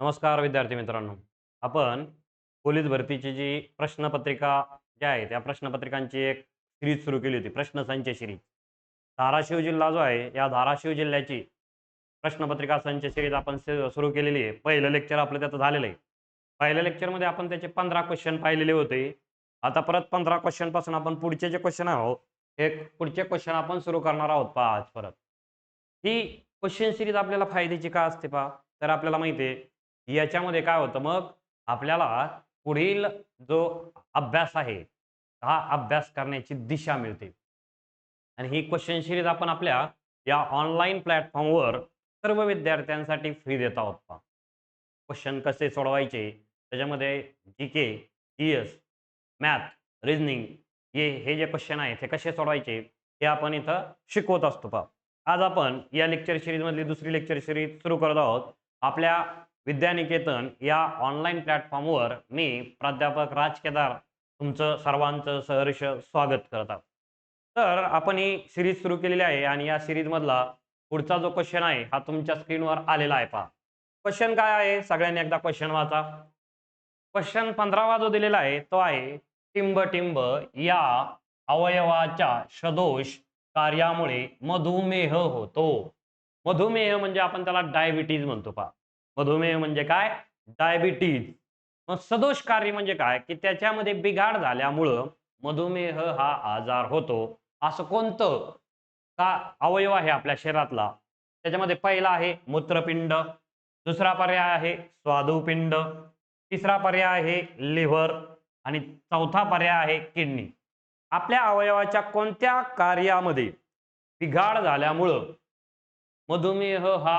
नमस्कार विद्यार्थी मित्रांनो. आपण पोलीस भरतीची जी प्रश्नपत्रिका ज्या आहे त्या प्रश्नपत्रिकांची एक सीरीज सुरू केली होती, प्रश्नसंच सीरीज. धाराशिव जिल्हा जो आहे, या धाराशिव जिल्ह्याची प्रश्नपत्रिका संच सीरीज आपण सुरू केलेली आहे. पहिलं लेक्चर आपलं त्याचं झालेलं आहे. पहिल्या लेक्चरमध्ये आपण त्याचे 15 क्वेश्चन पाहिलेले होते. आता परत 15 क्वेश्चनपासून आपण पुढचे जे क्वेश्चन आहोत, हे पुढचे क्वेश्चन आपण सुरू करणार आहोत पहा आज परत. ही क्वेश्चन सीरीज आपल्याला फायद्याची का असते पहा? तर आपल्याला माहिती आहे याच्यामध्ये काय होतं मग आपल्याला पुढील जो अभ्यास आहे, हा अभ्यास करण्याची दिशा मिळते. आणि ही क्वेश्चन सीरीज आपण आपल्या या ऑनलाईन प्लॅटफॉर्मवर सर्व विद्यार्थ्यांसाठी फ्री देत आहोत पहा. क्वेश्चन कसे सोडवायचे, त्याच्यामध्ये जी-के, जी-एस, मॅथ, रिझनिंग हे जे क्वेश्चन आहेत ते कसे सोडवायचे हे आपण इथं शिकवत असतो पहा. आज आपण या लेक्चर सीरीजमधली दुसरी लेक्चर सीरीज सुरू करत आहोत. आपल्या विद्यानिकेतन या ऑनलाईन प्लॅटफॉर्मवर मी प्राध्यापक राज केदार तुमचं सर्वांचं सहर्ष स्वागत करत आहोत. तर आपण ही सीरीज सुरू केलेली आहे आणि या सीरीजमधला पुढचा जो क्वेश्चन आहे हा तुमच्या स्क्रीनवर आलेला आहे पहा. क्वेश्चन काय आहे सगळ्यांनी एकदा क्वेश्चन वाचा. क्वेश्चन 15वा जो दिलेला आहे तो आहे टिंब-टिंब या अवयवाच्या सदोष कार्यामुळे मधुमेह होतो. मधुमेह म्हणजे आपण त्याला डायबिटीज म्हणतो पहा. मधुमेह म्हणजे काय? डायबिटीज. मग सदोष कार्य म्हणजे काय? की त्याच्यामध्ये बिघाड झाल्यामुळं मधुमेह हा आजार होतो. असं कोणतं का अवयव आहे आपल्या शरीरातला? त्याच्यामध्ये पहिला आहे मूत्रपिंड, दुसरा पर्याय आहे स्वादुपिंड, तिसरा पर्याय आहे लिव्हर आणि चौथा पर्याय आहे किडनी. आपल्या अवयवाच्या कोणत्या कार्यामध्ये बिघाड झाल्यामुळं मधुमेह हा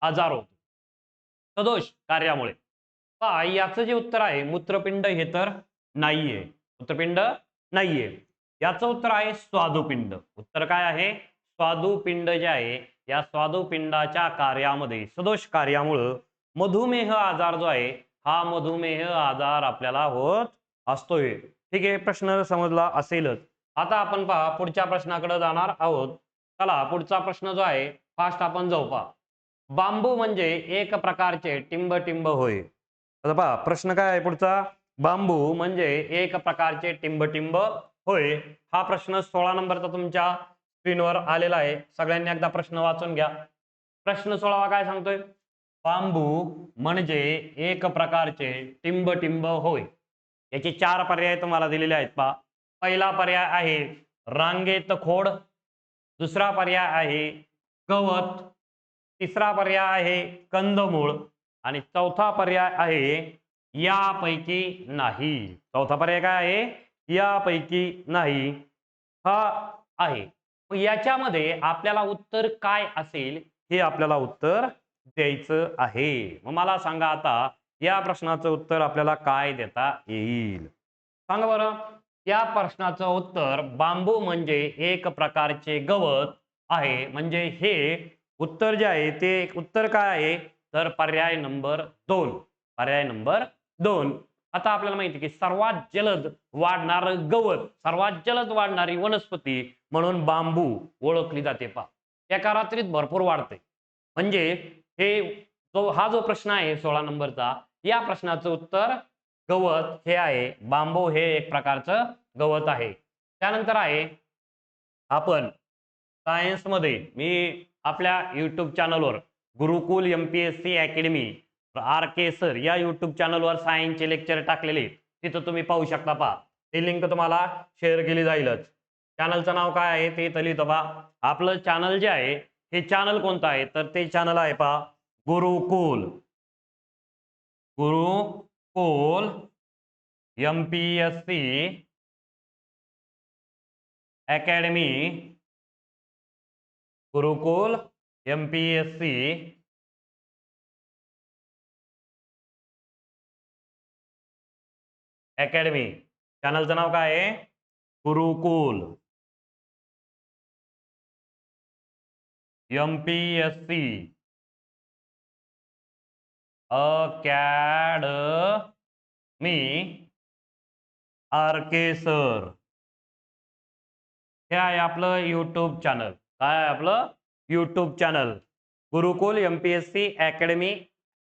आजार होतो? सदोष कार्यामुळे. पहा याचं जे उत्तर आहे मूत्रपिंड हे तर नाहीये. मूत्रपिंड नाहीये. याचं उत्तर आहे स्वादुपिंड. उत्तर काय आहे? स्वादुपिंड जे आहे या स्वादुपिंडाच्या कार्यामध्ये सदोष कार्यामुळं मधुमेह आजार जो आहे हा मधुमेह आजार आपल्याला होत असतोय. ठीक आहे, प्रश्न समजला असेलच. आता आपण पहा पुढच्या प्रश्नाकडे जाणार आहोत. चला पुढचा प्रश्न जो आहे फास्ट आपण जाऊ पहा. बांबू म्हणजे एक प्रकारचे टिंब-टिंब होय. आता पहा प्रश्न काय आहे पुढचा? बांबू म्हणजे एक प्रकारचे टिंब-टिंब होय. हा प्रश्न 16 नंबरचा तुमच्या स्क्रीनवर आलेला आहे. सगळ्यांनी एकदा प्रश्न वाचून घ्या. प्रश्न 16वा काय सांगतोय? बांबू म्हणजे एक प्रकारचे टिंब-टिंब होय. याचे 4 पर्याय तुम्हाला दिलेले आहेत पहा. पहिला पर्याय आहे रांगेत खोड, दुसरा पर्याय आहे गवत, तिसरा पर्याय आहे कंदमूळ आणि चौथा पर्याय आहे यापैकी नाही. चौथा पर्याय काय आहे? यापैकी नाही हा आहे. मग याच्यामध्ये आपल्याला उत्तर काय असेल हे आपल्याला उत्तर द्यायचं आहे. मग मला सांगा आता या प्रश्नाचं उत्तर आपल्याला काय देता येईल? सांगा बरं. या प्रश्नाचं उत्तर बांबू म्हणजे एक प्रकारचे गवत आहे. म्हणजे हे उत्तर जे आहे ते उत्तर काय आहे? तर पर्याय नंबर 2. पर्याय नंबर 2. आता आपल्याला माहिती आहे की सर्वात जलद वाढणारं गवत, सर्वात जलद वाढणारी वनस्पती म्हणून बांबू ओळखली जाते पहा. एका रात्रीत भरपूर वाढते. म्हणजे हे हा जो प्रश्न आहे 16 नंबरचा, या प्रश्नाचं उत्तर गवत हे आहे. बांबू हे एक प्रकारचं गवत आहे. त्यानंतर आहे आपण सायन्समध्ये मी आपल्या YouTube चॅनलवर गुरुकुल एम-पी-एस-सी अकॅडमी आर-के सर या YouTube चॅनलवर सायन्सचे लेक्चर टाकलेले तिथं तुम्ही पाहू शकता पहा. ती लिंक तुम्हाला शेअर केली जाईलच. चॅनलचं नाव काय आहे ते इथं लिहितो पहा. आपलं चॅनल जे आहे हे चॅनल कोणतं आहे? तर ते चॅनल आहे पहा गुरुकुल. गुरुकुल एम-पी-एस-सी अकॅडमी. गुरुकुल एम-पी-एस-सी अकॅडमी. चॅनलचं नाव काय आहे? गुरुकुल एम-पी-एस-सी अकॅडमी आर-के सर. हे आहे आपलं YouTube चॅनल. काय आहे आपलं? YouTube चॅनल गुरुकुल एम-पी-एस-सी अकॅडमी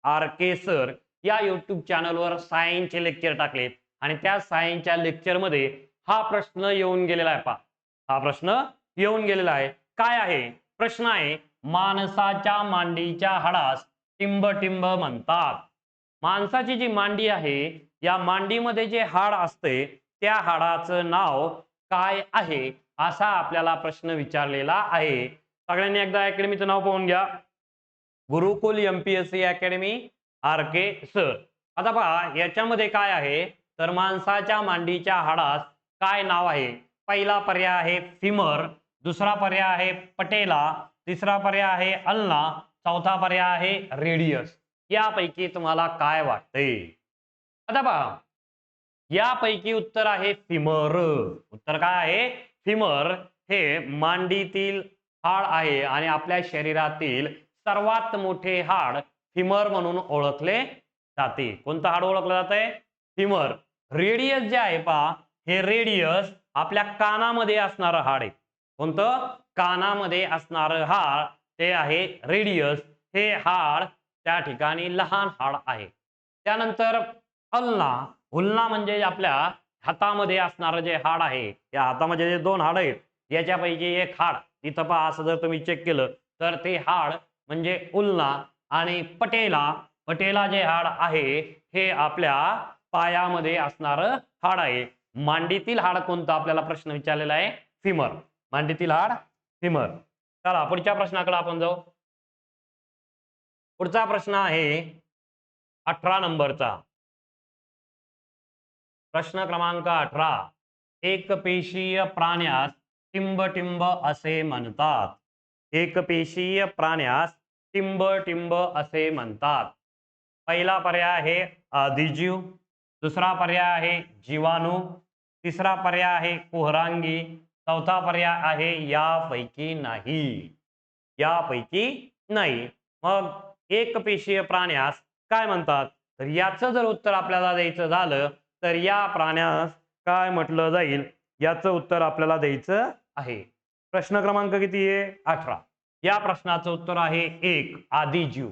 RK सर या YouTube चॅनलवर सायन्सचे लेक्चर टाकलेत आणि त्या सायन्सच्या लेक्चरमध्ये हा प्रश्न येऊन गेलेला आहे पहा. हा प्रश्न येऊन गेलेला आहे. काय आहे? प्रश्न आहे, माणसाच्या मांडीच्या हाडास टिंब-टिंब म्हणतात. माणसाची जी मांडी आहे, या मांडीमध्ये जे हाड असते, त्या हाडाचं नाव काय आहे? असा आपल्याला प्रश्न विचारलेला आहे. सगळ्यांनी एकदा अकॅडमीचं नाव पाहून घ्या. गुरुकुल MPSC अकॅडमी, RK सर. आता पहा याच्यामध्ये काय आहे, तर माणसाच्या मांडीच्या हाडास काय नाव आहे? पहिला पर्याय आहे फिमर, दुसरा पर्याय आहे पटेला, तिसरा पर्याय आहे अल्ना, चौथा पर्याय आहे रेडियस. यापैकी तुम्हाला काय वाटतंय? आता पहा यापैकी उत्तर आहे फिमर. उत्तर काय आहे? फिमर हे मांडीतील हाड आहे आणि आपल्या शरीरातील सर्वात मोठे हाड फिमर म्हणून ओळखले जाते. कोणतं हाड ओळखलं जातंय? फिमर. रेडियस जे आहे पहा, हे रेडियस आपल्या कानामध्ये असणारं हाड आहे. कोणतं? कानामध्ये असणारं हाड ते आहे रेडियस. हे हाड त्या ठिकाणी लहान हाड आहे. त्यानंतर अल्ना, उल्ना म्हणजे आपल्या हातामध्ये असणारं जे हाड आहे, या हातामध्ये जे दोन हाड आहेत, याच्यापैकी एक हाड इथं पहा, असं जर तुम्ही चेक केलं तर ते हाड म्हणजे उल्ना. आणि पटेला, पटेला जे हाड आहे हे आपल्या पायामध्ये असणारं हाड आहे. मांडीतील हाड कोणतं आपल्याला प्रश्न विचारलेला आहे? फिमर. मांडीतील हाड फिमर. चला पुढच्या प्रश्नाकडे आपण जाऊ. पुढचा प्रश्न आहे 18 नंबरचा. प्रश्न क्रमांक 18. एकपेशीय प्राण्यास टिंब-टिंब असे म्हणतात. एकपेशीय प्राण्यास टिंब-टिंब असे म्हणतात. पहिला पर्याय आहे आदिजीव, दुसरा पर्याय आहे जीवाणू, तिसरा पर्याय आहे कुहरांगी, चौथा पर्याय आहे यापैकी नाही. यापैकी नाही. मग एकपेशीय प्राण्यास काय म्हणतात? तर याचं जर उत्तर आपल्याला द्यायचं झालं तर या प्राण्यास काय म्हटलं जाईल? याचं उत्तर आपल्याला द्यायचं आहे. प्रश्न क्रमांक किती आहे? 18. या प्रश्नाचं उत्तर आहे 1 आदिजीव.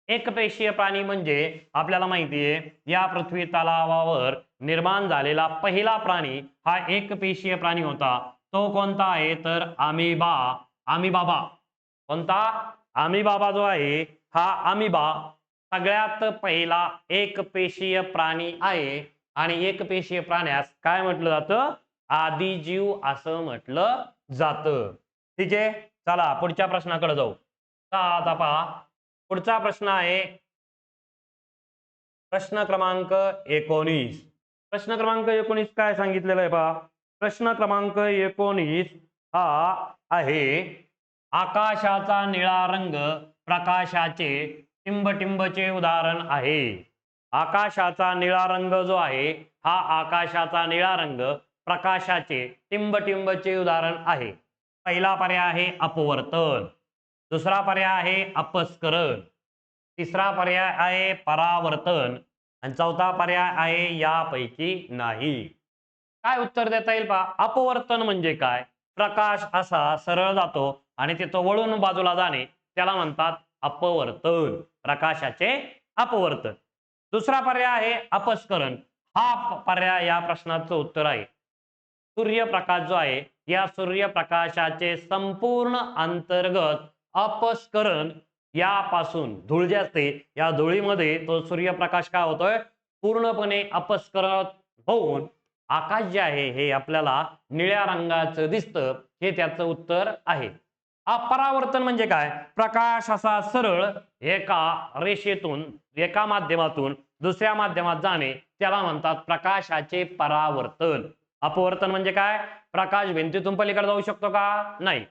एकपेशीय प्राणी म्हणजे आपल्याला माहिती आहे, या पृथ्वी तलावावर निर्माण झालेला पहिला प्राणी हा एकपेशीय प्राणी होता. तो कोणता आहे? तर अमिबा, अमिबाबा. कोणता? अमिबाबा जो आहे, हा अमिबा सगळ्यात पहिला एकपेशीय प्राणी आहे आणि एकपेशीय प्राण्यास काय म्हटलं जातं? आदिजीव असं म्हटलं जातं. ठीक आहे. चला पुढच्या प्रश्नाकडे जाऊ. आता पहा पुढचा प्रश्न आहे प्रश्न क्रमांक 19. प्रश्न क्रमांक 19 काय सांगितलेलं आहे पहा. प्रश्न क्रमांक 19 हा आहे, आकाशाचा निळा रंग प्रकाशाचे टिंब-टिंबचे उदाहरण आहे. आकाशाचा निळा रंग जो आहे, हा आकाशाचा निळा रंग प्रकाशाचे टिंब-टिंबचे उदाहरण आहे. पहिला पर्याय आहे अपवर्तन, दुसरा पर्याय आहे अपस्करण, तिसरा पर्याय आहे परावर्तन आणि चौथा पर्याय आहे यापैकी नाही. काय उत्तर देता येईल पहा. अपवर्तन म्हणजे काय? प्रकाश असा सरळ जातो आणि तिथं वळून बाजूला जाणे, त्याला म्हणतात अपवर्तन. प्रकाशाचे अपवर्तन. दुसरा पर्याय आहे अपस्करण. हा पर्याय या प्रश्नाचं उत्तर आहे. सूर्यप्रकाश जो आहे, या सूर्यप्रकाशाचे संपूर्ण अंतर्गत अपस्करण, यापासून धूळ जी असते, या धुळीमध्ये तो सूर्यप्रकाश काय होतोय? पूर्णपणे अपस्करण होऊन आकाश जे आहे हे आपल्याला निळ्या रंगाचं दिसतं. हे त्याचं उत्तर आहे. परावर्तन म्हणजे काय? प्रकाश असा सरळ एका रेषेतून, एका माध्यमातून दुसऱ्या माध्यमात जाणे, त्याला म्हणतात प्रकाशाचे परावर्तन. अपवर्तन म्हणजे काय? प्रकाश भिंतीतून पलीकडे जाऊ शकतो का? नाही.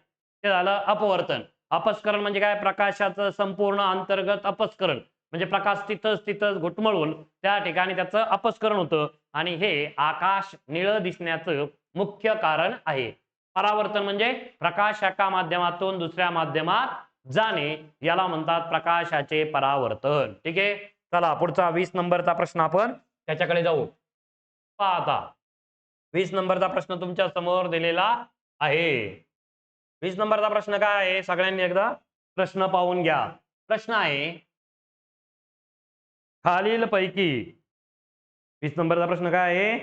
ते झालं अपवर्तन. अपस्करण म्हणजे काय? प्रकाशाचं संपूर्ण अंतर्गत अपस्करण म्हणजे प्रकाश तिथंच घुटमळून त्या ठिकाणी त्याचं अपस्करण होतं आणि हे आकाश निळं दिसण्याचं मुख्य कारण आहे. परावर्तन म्हणजे प्रकाश एका माध्यमातून दुसऱ्या माध्यमात जाणे, याला म्हणतात प्रकाशाचे परावर्तन. ठीक आहे. चला पुढचा 20 नंबरचा प्रश्न आपण त्याच्याकडे जाऊ. पहा आता 20 नंबरचा प्रश्न तुमच्या समोर दिलेला आहे. 20 नंबरचा प्रश्न काय आहे? सगळ्यांनी एकदा प्रश्न पाहून घ्या. प्रश्न आहे, खालीलपैकी 20 नंबरचा प्रश्न काय आहे?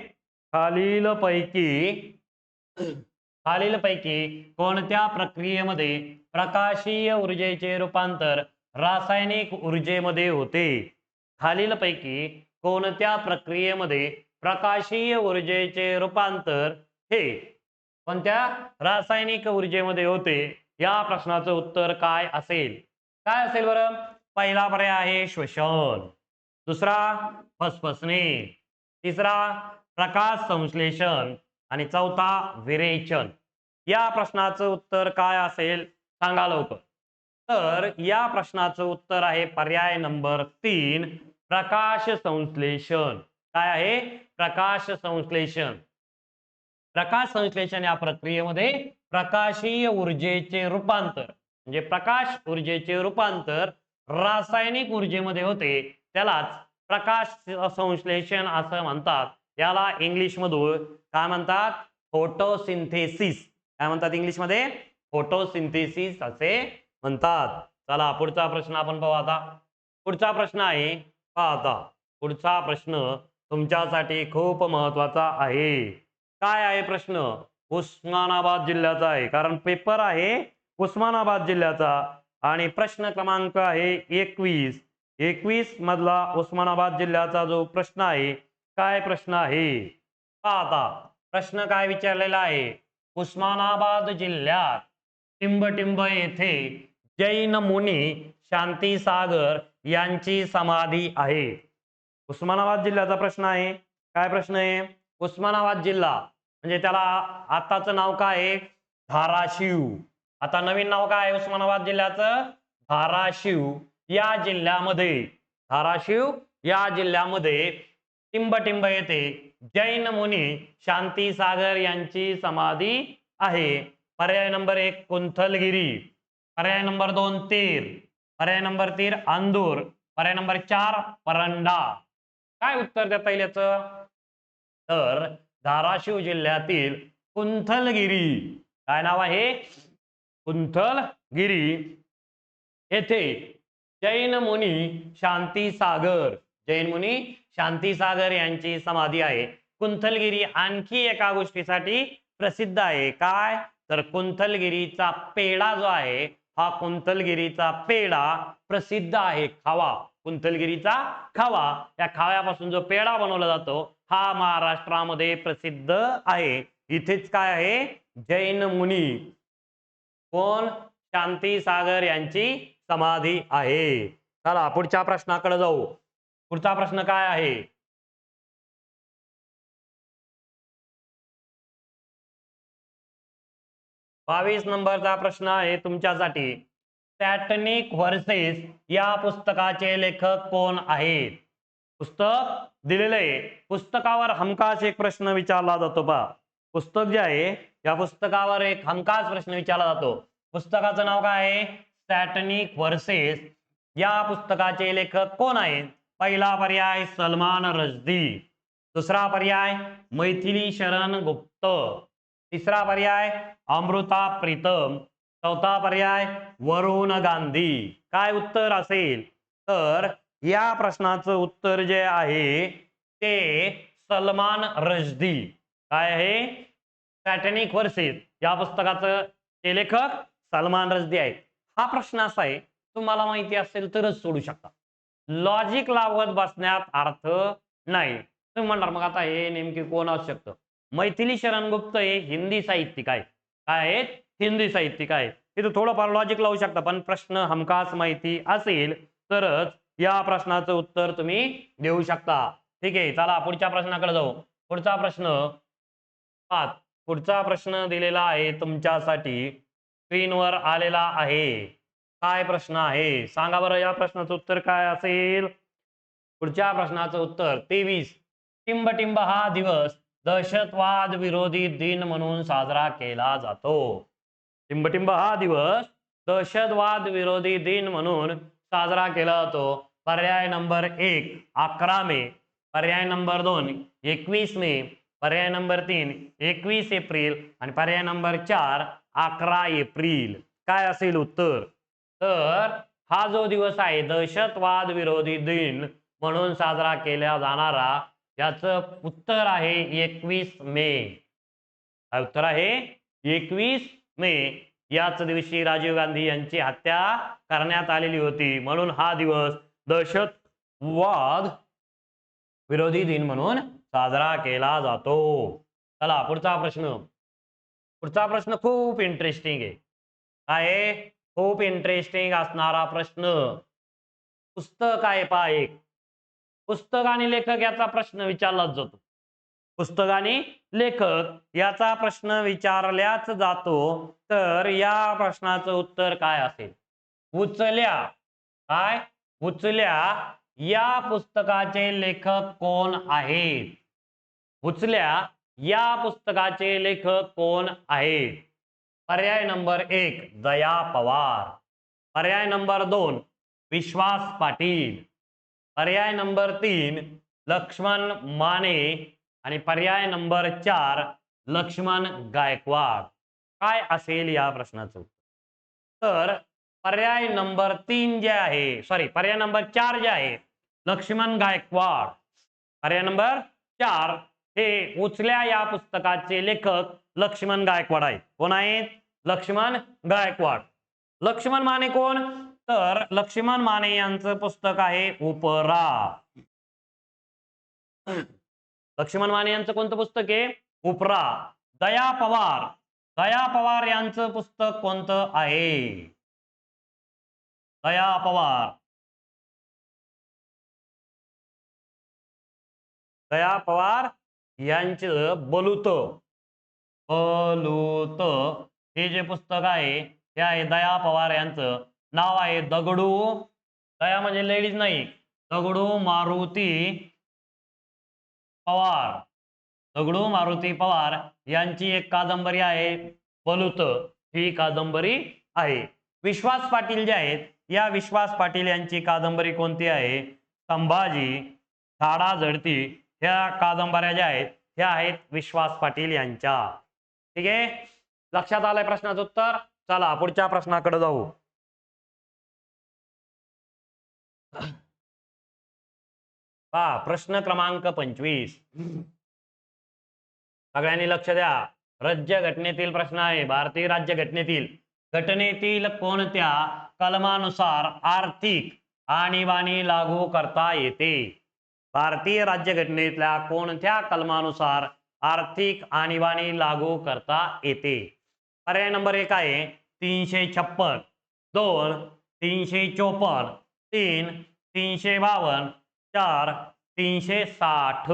खालीलपैकी कोणत्या प्रक्रियेमध्ये प्रकाशीय ऊर्जेचे रूपांतर रासायनिक ऊर्जेमध्ये होते? खालीलपैकी कोणत्या प्रक्रियेमध्ये प्रकाशीय ऊर्जेचे रूपांतर हे कोणत्या रासायनिक ऊर्जेमध्ये होते? या प्रश्नाचं उत्तर काय असेल? काय असेल बरं? पहिला पर्याय आहे श्वसन, दुसरा फसफसणे, तिसरा प्रकाश संश्लेषण आणि चौथा विरेचन. या प्रश्नाचं उत्तर काय असेल सांगा लवकर. तर या प्रश्नाचं उत्तर आहे पर्याय नंबर 3 प्रकाश संश्लेषण. काय आहे? प्रकाश संश्लेषण. प्रकाश संश्लेषण या प्रक्रियेमध्ये प्रकाशीय ऊर्जेचे रूपांतर म्हणजे प्रकाश ऊर्जेचे रूपांतर रासायनिक ऊर्जेमध्ये होते, त्यालाच प्रकाश संश्लेषण असं म्हणतात. याला इंग्लिश मधून काय म्हणतात? फोटोसिंथेसिस. काय म्हणतात इंग्लिश मध्ये? फोटोसिंथेसिस असे म्हणतात. चला पुढचा प्रश्न आपण पाहू आता. पुढचा प्रश्न आहे पहा आता. पुढचा प्रश्न तुमच्यासाठी खूप महत्वाचा आहे. काय आहे प्रश्न? उस्मानाबाद जिल्ह्याचा आहे, कारण पेपर आहे उस्मानाबाद जिल्ह्याचा आणि प्रश्न क्रमांक आहे 21 मधला उस्मानाबाद जिल्ह्याचा जो प्रश्न आहे. काय प्रश्न आहे पहा आता. प्रश्न काय विचारलेला आहे? उस्मानाबाद जिल्ह्यात टिंबटिंब येथे जैन मुनी शांतीसागर यांची समाधी आहे. उस्मानाबाद जिल्ह्याचा प्रश्न आहे. काय प्रश्न आहे? उस्मानाबाद जिल्हा म्हणजे त्याला आताचं नाव काय आहे? धाराशिव. आता नवीन नाव काय आहे उस्मानाबाद जिल्ह्याचं? धाराशिव. या जिल्ह्यामध्ये टिंबटिंब येथे जैन मुनी शांतीसागर यांची समाधी आहे. पर्याय नंबर 1 कुंथलगिरी, पर्याय नंबर 2 तेर, पर्याय नंबर 3 अंदूर, पर्याय नंबर 4 परंडा. काय उत्तर देता येईल याचं? तर धाराशिव जिल्ह्यातील कुंथलगिरी. काय नाव आहे? कुंथलगिरी येथे जैन मुनी शांतीसागर यांची समाधी आहे. कुंथलगिरी आणखी एका गोष्टीसाठी प्रसिद्ध आहे. काय? तर कुंथलगिरीचा पेढा जो आहे, हा कुंथलगिरीचा पेढा प्रसिद्ध आहे. खावा, कुंथलगिरीचा खावा, या खाव्यापासून जो पेढा बनवला जातो हा महाराष्ट्रामध्ये प्रसिद्ध आहे. इथेच काय आहे? जैन मुनी कोण? शांतीसागर यांची समाधी आहे. चला पुढच्या प्रश्नाकडे जाऊ. पुढचा प्रश्न काय आहे? 22 नंबरचा प्रश्न आहे तुमच्यासाठी. सॅटनिक व्हर्सेस या पुस्तकाचे लेखक कोण आहेत? पुस्तक दिलेलं आहे. पुस्तकावर हमखास एक प्रश्न विचारला जातो पहा. पुस्तक जे आहे या पुस्तकावर एक हमखास प्रश्न विचारला जातो. पुस्तकाचं नाव काय आहे? सॅटनिक व्हर्सेस. या पुस्तकाचे लेखक कोण आहेत? पहिला पर्याय सलमान रश्दी, दुसरा पर्याय मैथिली शरण गुप्त, तिसरा पर्याय अमृता प्रीतम, चौथा पर्याय वरुण गांधी. काय उत्तर असेल? तर या प्रश्नाचं उत्तर जे आहे ते सलमान रश्दी. काय आहे? सॅटनिक व्हर्सेस या पुस्तकाचं ते लेखक सलमान रश्दी आहे. हा प्रश्न असा आहे, तुम्हाला माहिती असेल तरच सोडू शकता. लॉजिक लावत बसण्यात अर्थ नाही. तुम्ही म्हणणार मग आता हे नेमके कोण असू शकतं? मैथिली शरण गुप्त हे हिंदी साहित्यिक आहे. काय आहेत? हिंदी साहित्यिक आहे. इथं थोडंफार लॉजिक लावू शकता, पण प्रश्न हमखास माहिती असेल तरच या प्रश्नाचं उत्तर तुम्ही देऊ शकता. ठीक आहे, चला पुढच्या प्रश्नाकडे जाऊ. पुढचा प्रश्न 5. पुढचा प्रश्न दिलेला आहे तुमच्यासाठी, स्क्रीनवर आलेला आहे. काय प्रश्न आहे सांगा बरं? या प्रश्नाचं उत्तर काय असेल? पुढच्या प्रश्नाचं उत्तर 23. टिंबटिंब हा दिवस दहशतवाद विरोधी दिन म्हणून साजरा केला जातो. टिंबटिंब हा दिवस दहशतवाद विरोधी दिन म्हणून साजरा केला जातो. पर्याय नंबर 1 11 मे, पर्याय नंबर 2 21 मे, पर्याय नंबर 3 21 एप्रिल आणि पर्याय नंबर 4 11 एप्रिल. काय असेल उत्तर? तर हा जो दिवस आहे दहशतवाद विरोधी दिन, म्हणून साजरा केला जाणारा, याचं उत्तर आहे 21 मे. काय उत्तर आहे? 21 मे. याच दिवशी राजीव गांधी यांची हत्या करण्यात आलेली होती, म्हणून हा दिवस दहशतवाद विरोधी दिन म्हणून साजरा केला जातो. चला पुढचा प्रश्न. पुढचा प्रश्न खूप इंटरेस्टिंग आहे. काय आहे? खूप इंटरेस्टिंग असणारा प्रश्न. पुस्तक आहे पहा एक. पुस्तक आणि लेखक याचा प्रश्न विचारलाच जातो. पुस्तक आणि लेखक याचा प्रश्न विचारल्याच जातो. तर या प्रश्नाचं उत्तर काय असेल? उचल्या. काय? उचल्या या पुस्तकाचे लेखक कोण आहेत? उचल्या या पुस्तकाचे लेखक कोण आहेत? पर्याय नंबर 1 दया पवार, पर्याय नंबर 2 विश्वास पाटील, पर्याय नंबर 3 लक्ष्मण माने आणि पर्याय नंबर 4 लक्ष्मण गायकवाड. काय असेल या प्रश्नाचं? तर पर्याय नंबर 3 जे आहे, सॉरी पर्याय नंबर 4 जे आहे लक्ष्मण गायकवाड, पर्याय नंबर 4 हे उचल्या या पुस्तकाचे लेखक लक्ष्मण गायकवाड आहेत. कोण आहेत? लक्ष्मण गायकवाड. लक्ष्मण माने कोण? तर लक्ष्मण माने यांचं पुस्तक आहे उपरा. लक्ष्मण माने यांचं कोणतं पुस्तक आहे? उपरा. दया पवार, दया पवार यांचं पुस्तक कोणतं आहे? दया पवार, दया पवार यांचं बलूत, बलूत हे जे पुस्तक आहे ते आहे दया पवार यांचं. नाव आहे दगडू, दया म्हणजे लेडीज नाही, दगडू मारुती पवार. दगडू मारुती पवार यांची एक कादंबरी आहे बलूत, ही कादंबरी आहे. विश्वास पाटील जे आहेत, या विश्वास पाटील यांची कादंबरी कोणती आहे? संभाजी झाडा झडती. ह्या कादंबऱ्या ज्या आहेत ह्या आहेत विश्वास पाटील यांच्या. ठीक आहे, लक्षात आलंय प्रश्नाचं उत्तर? चला पुढच्या प्रश्नाकडे जाऊ. पहा प्रश्न क्रमांक 25. सगळ्यांनी लक्ष द्या. राज्य घटनेतील प्रश्न आहे. भारतीय राज्यघटनेतील घटनेतील कोणत्या कलमानुसार आर्थिक आणीबाणी लागू करता येते? भारतीय राज्यघटनेतल्या कोणत्या कलमानुसार आर्थिक आणीबाणी लागू करता येते? पर्याय नंबर 1 आहे 356, 2 354, 3 352, 4 360.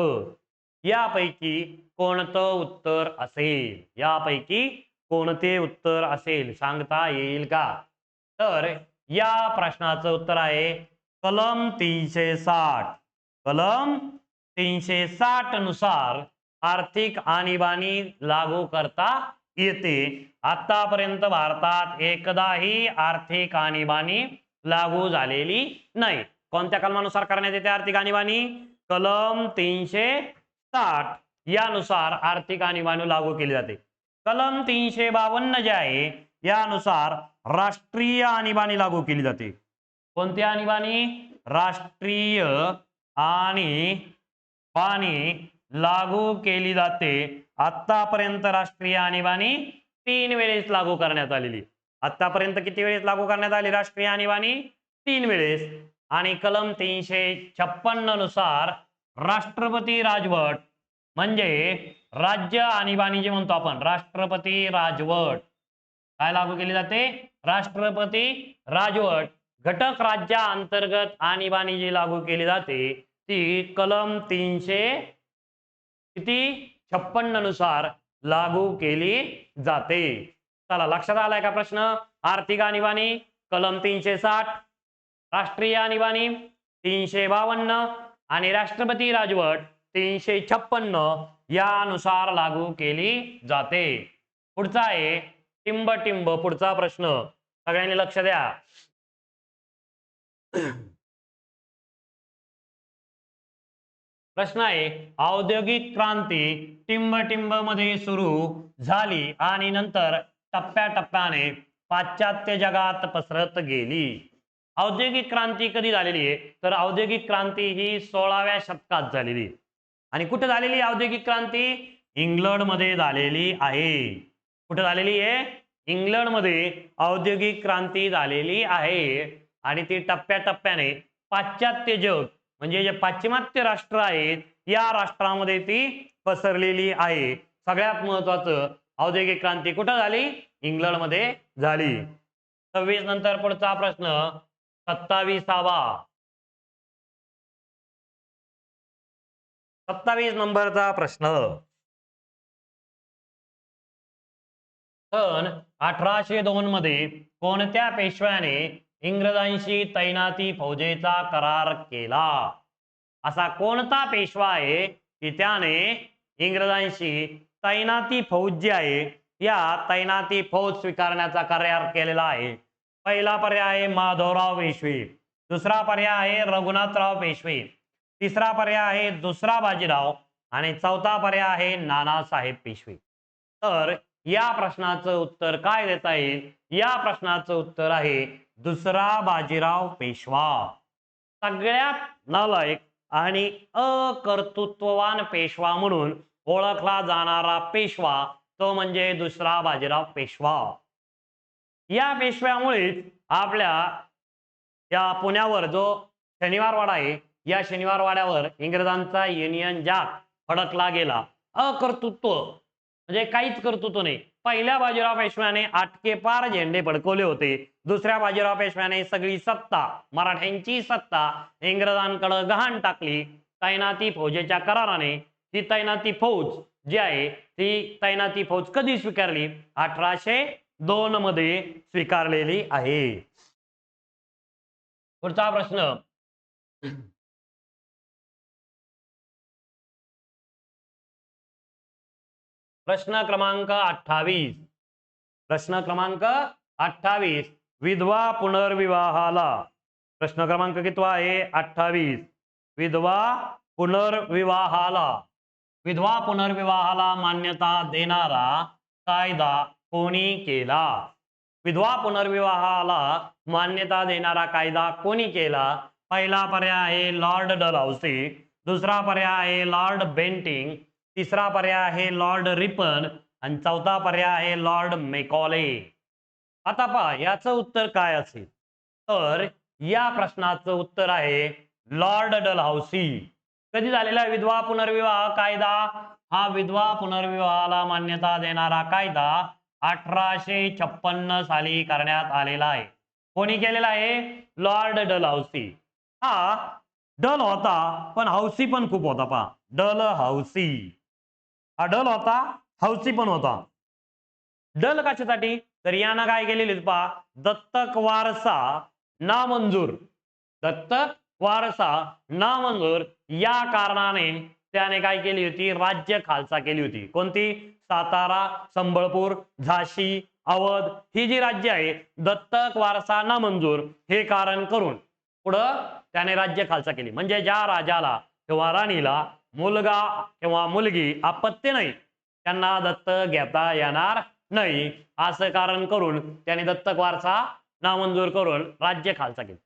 यापैकी कोणतं उत्तर असेल? यापैकी कोणते उत्तर असेल सांगता येईल का? तर या प्रश्नाचं उत्तर आहे कलम 360. कलम 360 नुसार आर्थिक आणीबाणी लागू करता येते. आतापर्यंत भारतात एकदाही आर्थिक आणीबाणी लागू झालेली नाही. कोणत्या कलमानुसार करण्यात येते आर्थिक आणीबाणी? कलम 360 यानुसार आर्थिक आणीबाणी लागू केली जाते. कलम 352 जे आहे यानुसार राष्ट्रीय आणीबाणी लागू केली जाते. कोणती आणीबाणी? राष्ट्रीय आणीबाणी लागू केली जाते. आतापर्यंत राष्ट्रीय आणीबाणी 3 वेळेस लागू करण्यात आलेली. आतापर्यंत किती वेळेस लागू करण्यात आली राष्ट्रीय आणीबाणी? 3 वेळेस. आणि कलम 356 नुसार राष्ट्रपती राजवट म्हणजे राज्य आणीबाणी जे म्हणतो आपण, राष्ट्रपती राजवट काय लागू केली जाते? राष्ट्रपती राजवट. घटक राज्यांतर्गत आणीबाणी जी लागू केली जाते ती कलम 356 नुसार लागू केली जाते. चला लक्षात आलाय का प्रश्न? आर्थिक आणीबाणी कलम 360, राष्ट्रीय आणीबाणी 352 आणि राष्ट्रपती राजवट 356 यानुसार लागू केली जाते. पुढचा आहे टिंबटिंब. पुढचा प्रश्न सगळ्यांनी लक्ष द्या. प्रश्न आहे औद्योगिक क्रांती टिंबटिंब मध्ये सुरू झाली आणि नंतर टप्प्याटप्प्याने पाश्चात्य जगात पसरत गेली. औद्योगिक क्रांती कधी झालेली आहे तर औद्योगिक क्रांती ही 16व्या शतकात झालेली आहे. आणि कुठे झालेली औद्योगिक क्रांती इंग्लंडमध्ये झालेली आहे. कुठे झालेली आहे इंग्लंडमध्ये औद्योगिक क्रांती झालेली आहे. आणि ती टप्प्याटप्प्याने पाश्चात्य जग म्हणजे जे पाश्चिमात्य राष्ट्र आहेत या राष्ट्रामध्ये ती पसरलेली आहे. सगळ्यात महत्वाचं औद्योगिक क्रांती कुठं झाली इंग्लंडमध्ये झाली. 26 नंतर पुढचा प्रश्न 27वा 27 नंबरचा प्रश्न सन 1802 मध्ये कोणत्या पेशव्याने इंग्रजांशी तैनाती फौजेचा करार केला. असा कोणता पेशवा आहे की त्याने इंग्रजांशी तैनाती फौज जी आहे या तैनाती फौज स्वीकारण्याचा करार केलेला आहे. पहिला पर्याय आहे माधवराव पेशवे, दुसरा पर्याय आहे रघुनाथराव पेशवे, तिसरा पर्याय आहे दुसरा बाजीराव आणि चौथा पर्याय आहे नानासाहेब पेशवे. तर या प्रश्नाचं उत्तर काय देता येईल. या प्रश्नाचं उत्तर आहे दुसरा बाजीराव पेशवा. सगळ्यात नालायक आणि अकर्तृत्ववान पेशवा म्हणून ओळखला जाणारा पेशवा तो म्हणजे दुसरा बाजीराव पेशवा. या पेशव्यामुळेच आपल्या या पुण्यावर जो शनिवारवाडा आहे या शनिवारवाड्यावर इंग्रजांचा युनियन जॅक फडकला गेला. अकर्तृत्व म्हणजे काहीच कर्तृत्व नाही. पहिल्या बाजीराव पेशव्याने आटके पार झेंडे फडकवले होते. दुसऱ्या बाजीराव पेशव्याने सगळी सत्ता मराठ्यांची सत्ता इंग्रजांकडे गहाण टाकली तैनाती फौजेच्या कराराने. ती तैनाती फौज जी आहे ती तैनाती फौज कधी स्वीकारली 1802 मध्ये स्वीकारलेली आहे. पुढचा प्रश्न प्रश्न क्रमांक 28. प्रश्न क्रमांक 28 विधवा पुनर्विवाहाला. प्रश्न क्रमांक कितवा आहे 28. विधवा पुनर्विवाहाला. विधवा पुनर्विवाहाला मान्यता देणारा कायदा कोणी केला. विधवा पुनर्विवाहाला मान्यता देणारा कायदा कोणी केला. पहिला पर्याय आहे लॉर्ड डलहौसी, दुसरा पर्याय आहे लॉर्ड बेंटिंग, तिसरा पर्याय आहे लॉर्ड रिपन आणि चौथा पर्याय आहे लॉर्ड मेकॉले. आता पहा याचं उत्तर काय असेल तर या प्रश्नाचं उत्तर आहे लॉर्ड डलहौसी. कधी झालेला विधवा पुनर्विवाह कायदा. हा विधवा पुनर्विवाहाला मान्यता देणारा कायदा 1856 साली करण्यात आलेला आहे. कोणी केलेला आहे लॉर्ड डलहौसी. हा डल होता पण हौसी पण खूप होता. पहा डलहौसी हा डल होता हौसी पण होता. डल कशासाठी तर यानं काय केलेली पहा दत्तक वारसा नामंजूर. दत्तक वारसा नामंजूर या कारणाने त्याने काय केली होती राज्य खालसा केली होती. कोणती सातारा संबळपूर झाशी अवध ही जी राज्य आहे दत्तक वारसा नामंजूर हे कारण करून पुढं त्याने राज्य खालसा केली. म्हणजे ज्या राजाला किंवा राणीला मुलगा किंवा मुलगी अपत्य नाही त्यांना दत्तक घेता येणार नाही असं कारण करून त्याने दत्तक वारसा नामंजूर करून राज्य खालसा केलं.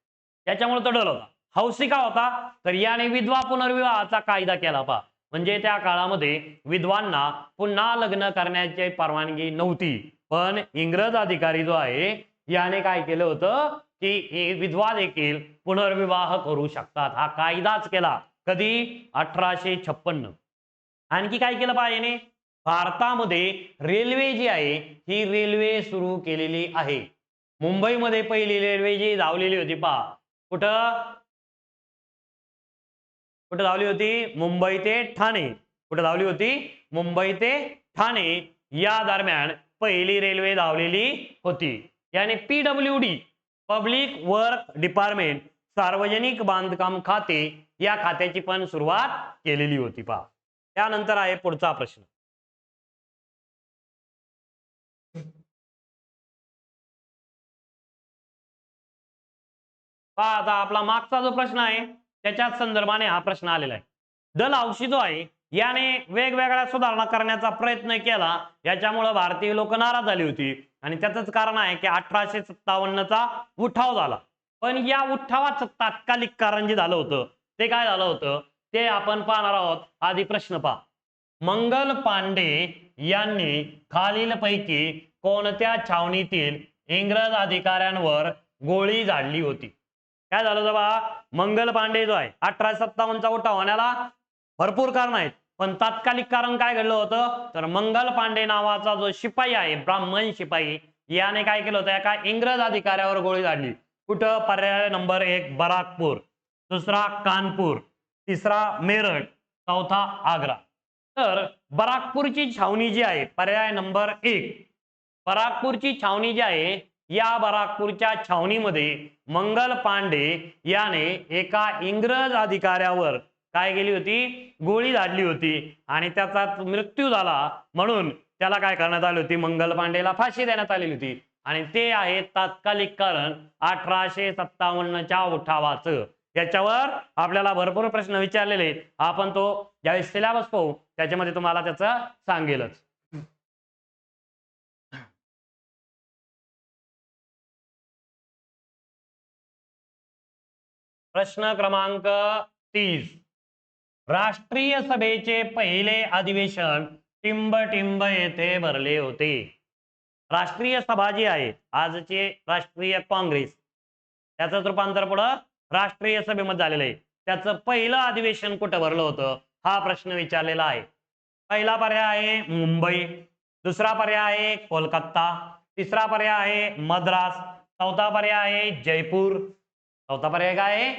त्याच्यामुळे तो डल होता. हौसी का होता तर याने विधवा पुनर्विवाहाचा कायदा केला. पहा म्हणजे त्या काळामध्ये विधवांना पुन्हा लग्न करण्याची परवानगी नव्हती. पण इंग्रज अधिकारी जो आहे याने काय केलं होतं की विधवा देखील पुनर्विवाह करू शकतात हा कायदाच केला. कधी 1856. आणखी काय केलं पाहिजे भारतामध्ये रेल्वे जी आहे ही रेल्वे सुरू केलेली आहे. मुंबईमध्ये पहिली रेल्वे जी धावलेली होती पहा कुठं कुठे धावली होती मुंबई ते ठाणे. कुठे धावली होती मुंबई ते ठाणे या दरम्यान पहिली रेल्वे धावलेली होती. याने PWD पब्लिक वर्क डिपार्टमेंट सार्वजनिक बांधकाम खाते या खात्याची पण सुरुवात केलेली होती. पहा त्यानंतर आहे पुढचा प्रश्न. पहा आता आपला मागचा जो प्रश्न आहे त्याच्याच संदर्भाने हा प्रश्न आलेला आहे. डलहौसी जो आहे याने वेगवेगळ्या सुधारणा करण्याचा प्रयत्न केला. याच्यामुळे भारतीय लोक नाराज झाली होती आणि त्याचंच कारण आहे की 1857 चा उठाव झाला. पण या उठावाचं तात्कालिक कारण जे झालं होतं ते काय झालं होतं ते आपण पाहणार आहोत. आधी प्रश्न पहा. मंगल पांडे यांनी खालीलपैकी कोणत्या छावणीतील इंग्रज अधिकाऱ्यांवर गोळी झाडली होती? काय झालं होतं बा? मंगल पांडे जो आहे 1857चा उठाव होण्याला भरपूर कारण आहेत, पण तात्कालिक कारण काय घडलं होतं तर मंगल पांडे नावाचा जो शिपाई आहे, ब्राह्मण शिपाई, याने काय केलं होतं एका इंग्रज अधिकाऱ्यावर गोळी झाडली. कुठं? पर्याय नंबर 1 बराकपूर, दुसरा कानपूर, तिसरा मेरठ, चौथा आग्रा. तर बराकपूरची छावणी जी आहे पर्याय नंबर 1, बराकपूरची छावणी जी आहे या बराकपूरच्या छावणीमध्ये मंगल पांडे याने एका इंग्रज अधिकाऱ्यावर काय केली होती? गोळी झाडली होती आणि त्याचा मृत्यू झाला, म्हणून त्याला काय करण्यात आली होती? मंगल पांडेला फाशी देण्यात आलेली होती आणि ते आहे तात्कालिक कारण 1857च्या उठावाचं. याच्यावर आपल्याला भरपूर प्रश्न विचारलेले आहेत. आपण तो ज्यावेळेस सिलेबस पाहू त्याच्यामध्ये तुम्हाला त्याचं सांगेलच. प्रश्न क्रमांक 30. राष्ट्रीय सभेचे पहिले अधिवेशन टिंबटिंब येथे भरले होते. राष्ट्रीय सभा जी आहे आजचे राष्ट्रीय काँग्रेस, त्याचं रूपांतर पुढं राष्ट्रीय सभेमध्ये झालेलं आहे. त्याचं पहिलं अधिवेशन कुठं भरलं होतं हा प्रश्न विचारलेला आहे. पहिला पर्याय आहे मुंबई, दुसरा पर्याय आहे कोलकाता, तिसरा पर्याय आहे मद्रास, चौथा पर्याय आहे जयपूर. चौथा पर्याय काय आहे?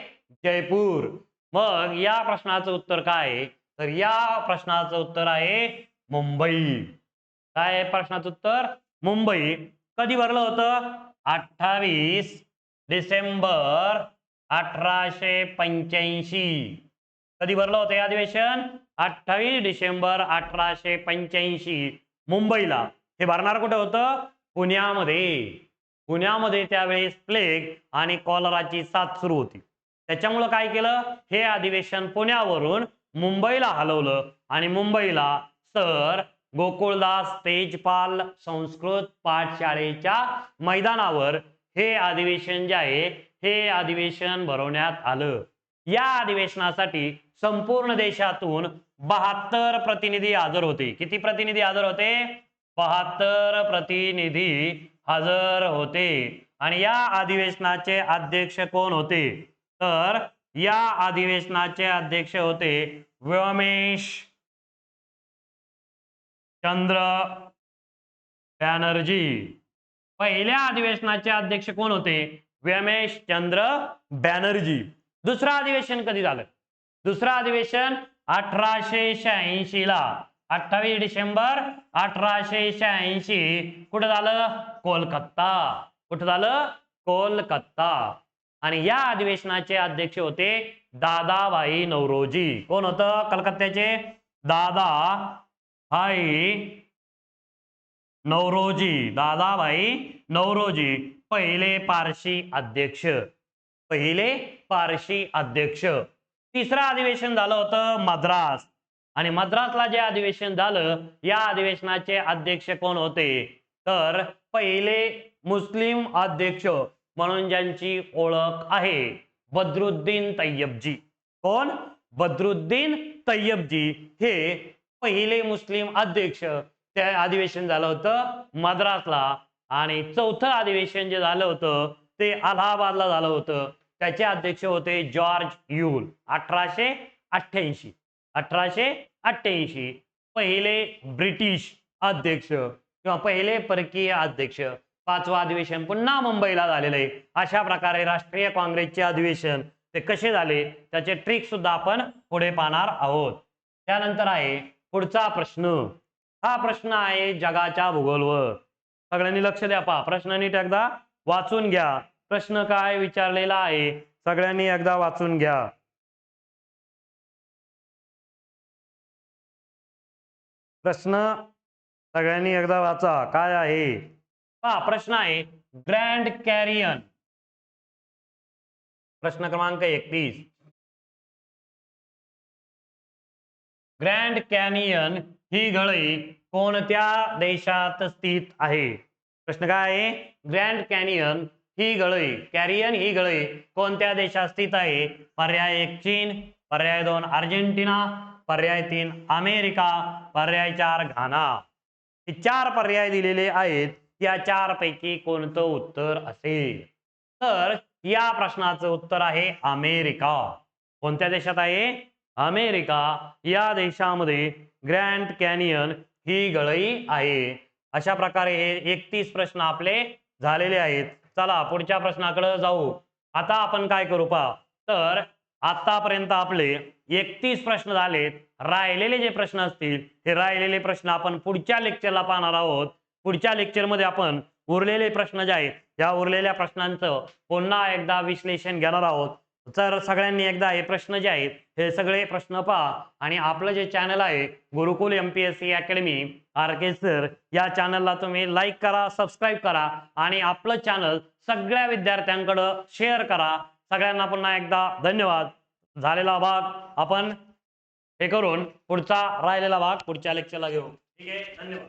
जयपूर. मग या प्रश्नाचं उत्तर काय आहे तर या प्रश्नाचं उत्तर आहे मुंबई. काय आहे प्रश्नाचं उत्तर? मुंबई. कधी भरलं होतं? 28 डिसेंबर 1885. कधी भरलं होतं हे अधिवेशन? 28 डिसेंबर 1885 मुंबईला. हे भरणार कुठं होतं? पुण्यामध्ये. पुण्यामध्ये त्यावेळेस प्लेग आणि कॉलराची साथ सुरू होती. त्याच्यामुळं काय केलं? हे अधिवेशन पुण्यावरून मुंबईला हलवलं आणि मुंबईला सर गोकुळदास तेजपाल संस्कृत पाठशाळेच्या मैदानावर हे अधिवेशन जे आहे हे अधिवेशन भरवण्यात आलं. या अधिवेशनासाठी संपूर्ण देशातून 72 प्रतिनिधी हजर होते. किती प्रतिनिधी हजर होते? 72 प्रतिनिधी हजर होते. आणि या अधिवेशनाचे अध्यक्ष कोण होते तर या अधिवेशनाचे अध्यक्ष होते व्योमेश चंद्र बॅनर्जी. पहिल्या अधिवेशनाचे अध्यक्ष कोण होते? व्योमेश चंद्र बॅनर्जी. दुसरं अधिवेशन कधी झालं? दुसरं अधिवेशन 1886 ला. 28 डिसेंबर 1886 कुठं झालं? कोलकाता. कुठं झालं? कोलकाता. आणि या अधिवेशनाचे अध्यक्ष होते दादाभाई नौरोजी. कोण होतं कलकत्त्याचे? दादाभाई नौरोजी. दादाभाई नौरोजी पहिले पारशी अध्यक्ष. पहिले पारशी अध्यक्ष. तिसरं अधिवेशन झालं होतं मद्रास. आणि मद्रासला जे अधिवेशन झालं या अधिवेशनाचे अध्यक्ष कोण होते तर पहिले मुस्लिम अध्यक्ष म्हणून ज्यांची ओळख आहे बद्रुद्दीन तय्यबजी. कोण? बद्रुद्दीन तय्यबजी हे पहिले मुस्लिम अध्यक्ष. त्या अधिवेशन झालं होतं मद्रासला. आणि चौथं अधिवेशन जे झालं होतं ते अलाहाबादला झालं होतं. त्याचे अध्यक्ष होते जॉर्ज यूल. 1888. 1888 पहिले ब्रिटिश अध्यक्ष किंवा पहिले परकीय अध्यक्ष. पाचवा अधिवेशन पुन्हा मुंबईला झालेलं आहे. अशा प्रकारे राष्ट्रीय काँग्रेसचे अधिवेशन ते कसे झाले त्याचे ट्रिक सुद्धा आपण पुढे पाहणार आहोत. त्यानंतर आहे पुढचा प्रश्न. हा प्रश्न आहे जगाच्या भूगोलवर. सगळ्यांनी लक्ष द्या. पहा प्रश्न नीट एकदा वाचून घ्या. प्रश्न काय विचारलेला आहे सगळ्यांनी एकदा वाचून घ्या. प्रश्न सगळ्यांनी एकदा वाचा. काय आहे? पहा प्रश्न आहे ग्रँड कॅरियन. प्रश्न क्रमांक 31. ग्रँड कॅनियन ही गळी कोणत्या देशात स्थित आहे? प्रश्न काय आहे? ग्रँड कॅनियन ही गळई, कॅरियन ही गळई कोणत्या देशात स्थित आहे? पर्याय 1 चीन, पर्याय 2 अर्जेंटिना, पर्याय 3 अमेरिका, पर्याय 4 घाना. हे 4 पर्याय दिलेले आहेत. या 4 पैकी कोणतं उत्तर असेल? तर या प्रश्नाचं उत्तर आहे अमेरिका. कोणत्या देशात आहे? अमेरिका या देशामध्ये ग्रँड कॅनियन ही गळई आहे. अशा प्रकारे हे 31 प्रश्न आपले झालेले आहेत. चला पुढच्या प्रश्नाकडे जाऊ. आता आपण काय करू पहा, तर आतापर्यंत आपले 31 प्रश्न झालेत. राहिलेले जे प्रश्न असतील हे राहिलेले प्रश्न आपण पुढच्या लेक्चरला पाहणार आहोत. पुढच्या लेक्चरमध्ये आपण उरलेले प्रश्न जे आहेत या उरलेल्या प्रश्नांचं पुन्हा एकदा विश्लेषण घेणार आहोत. तर सगळ्यांनी एकदा हे प्रश्न जे आहेत हे सगळे प्रश्न पहा आणि आपलं जे चॅनल आहे गुरुकुल MPSC अकॅडमी RK सर या चॅनलला तुम्ही लाईक करा, सबस्क्राईब करा आणि आपलं चॅनल सगळ्या विद्यार्थ्यांकडे शेअर करा. सगळ्यांना पुन्हा एकदा धन्यवाद. झालेला भाग आपण हे करून पुढचा राहिलेला भाग पुढच्या लेक्चरला घेऊ. ठीक आहे, धन्यवाद.